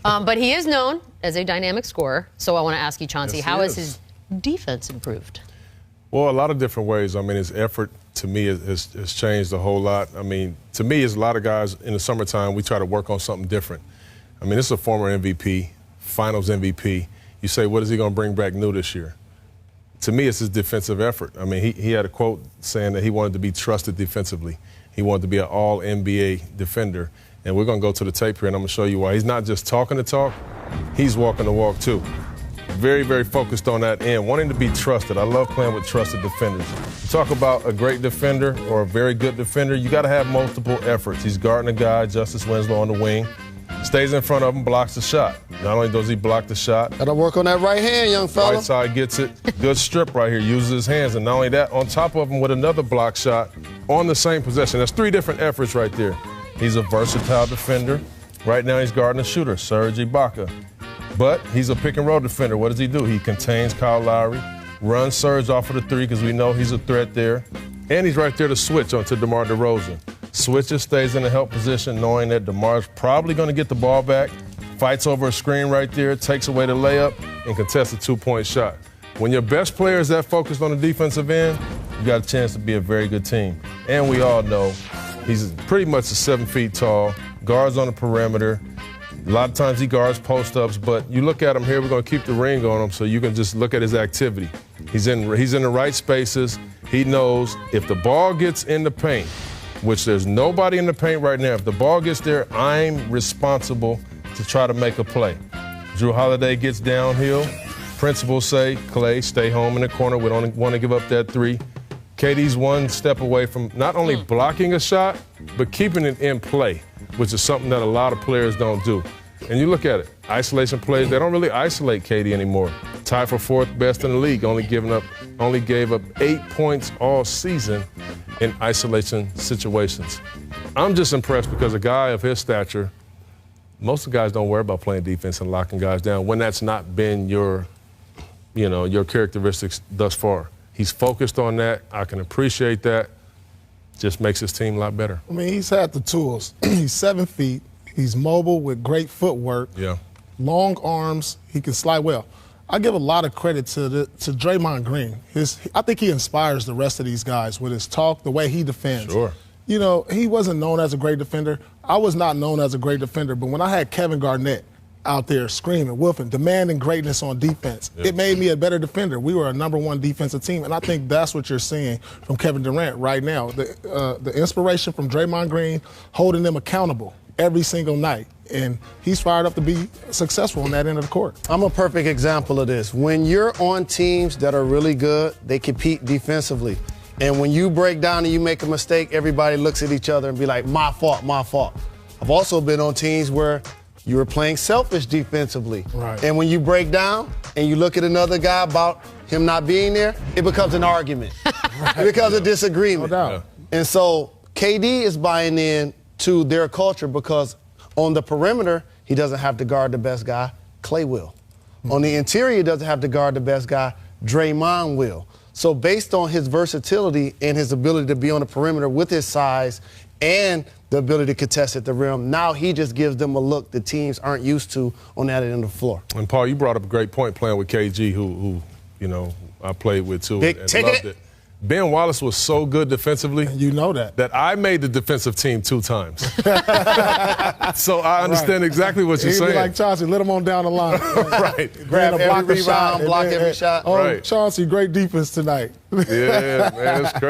But he is known as a dynamic scorer. So I want to ask you, Chauncey, Yes, how has his defense improved? Well, a lot of different ways. I mean, his effort, to me, has changed a whole lot. I mean, to me, as a lot of guys in the summertime, we try to work on something different. I mean, this is a former MVP, finals MVP. You say, what is he going to bring back new this year? To me, it's his defensive effort. I mean, he had a quote saying that he wanted to be trusted defensively. He wanted to be an all-NBA defender. And we're going to go to the tape here, and I'm going to show you why. He's not just talking the talk, he's walking the walk, too. Very, very focused on that end, wanting to be trusted. I love playing with trusted defenders. You talk about a great defender or a very good defender, you got to have multiple efforts. He's guarding a guy, Justice Winslow, on the wing, stays in front of him, blocks the shot. Not only does he block the shot, gotta work on that right hand, young fella. Right side gets it. Good strip right here, uses his hands. And not only that, on top of him with another block shot on the same possession. That's 3 different efforts right there. He's a versatile defender. Right now he's guarding a shooter, Serge Ibaka. But he's a pick-and-roll defender. What does he do? He contains Kyle Lowry, runs Serge off of the 3 because we know he's a threat there. And he's right there to switch onto DeMar DeRozan. Switches, stays in the help position, knowing that DeMar's probably going to get the ball back, fights over a screen right there, takes away the layup, and contests a 2-point shot. When your best player is that focused on the defensive end, you got a chance to be a very good team. And we all know he's pretty much 7 feet tall, guards on the perimeter. A lot of times he guards post-ups, but you look at him here, we're going to keep the ring on him so you can just look at his activity. He's in the right spaces. He knows if the ball gets in the paint, which there's nobody in the paint right now, if the ball gets there, I'm responsible to try to make a play. Drew Holiday gets downhill. Principals say, Clay, stay home in the corner. We don't want to give up that 3. KD's 1 step away from not only blocking a shot, but keeping it in play, which is something that a lot of players don't do. And you look at it, isolation plays, they don't really isolate KD anymore. Tied for 4th best in the league, only gave up 8 points all season in isolation situations. I'm just impressed because a guy of his stature, most of the guys don't worry about playing defense and locking guys down when that's not been your characteristics thus far. He's focused on that. I can appreciate that. Just makes his team a lot better. I mean, he's had the tools. He's 7 feet. He's mobile with great footwork. Yeah. Long arms. He can slide well. I give a lot of credit to Draymond Green. I think he inspires the rest of these guys with his talk, the way he defends. Sure. You know, he wasn't known as a great defender. I was not known as a great defender, but when I had Kevin Garnett out there screaming, wolfing, demanding greatness on defense, it made me a better defender. We were a #1 defensive team, and I think that's what you're seeing from Kevin Durant right now. The inspiration from Draymond Green, holding them accountable every single night. And he's fired up to be successful on that end of the court. I'm a perfect example of this. When you're on teams that are really good, they compete defensively. And when you break down and you make a mistake, everybody looks at each other and be like, my fault, my fault. I've also been on teams where you were playing selfish defensively. Right. And when you break down and you look at another guy about him not being there, it becomes an argument. It becomes a disagreement. No doubt. And so KD is buying in to their culture because on the perimeter, he doesn't have to guard the best guy. Clay will. On the interior, he doesn't have to guard the best guy. Draymond will. So based on his versatility and his ability to be on the perimeter with his size and the ability to contest at the rim, now he just gives them a look the teams aren't used to on that end of the floor. And Paul, you brought up a great point playing with KG, who I played with too and loved it. Ben Wallace was so good defensively. You know that. That I made the defensive team 2 times. So I understand exactly what you're saying. He'd be like Chauncey, let him on down the line. Right. Grab every rebound, block every shot. Oh, right. Chauncey, great defense tonight. Yeah, man, it's crazy.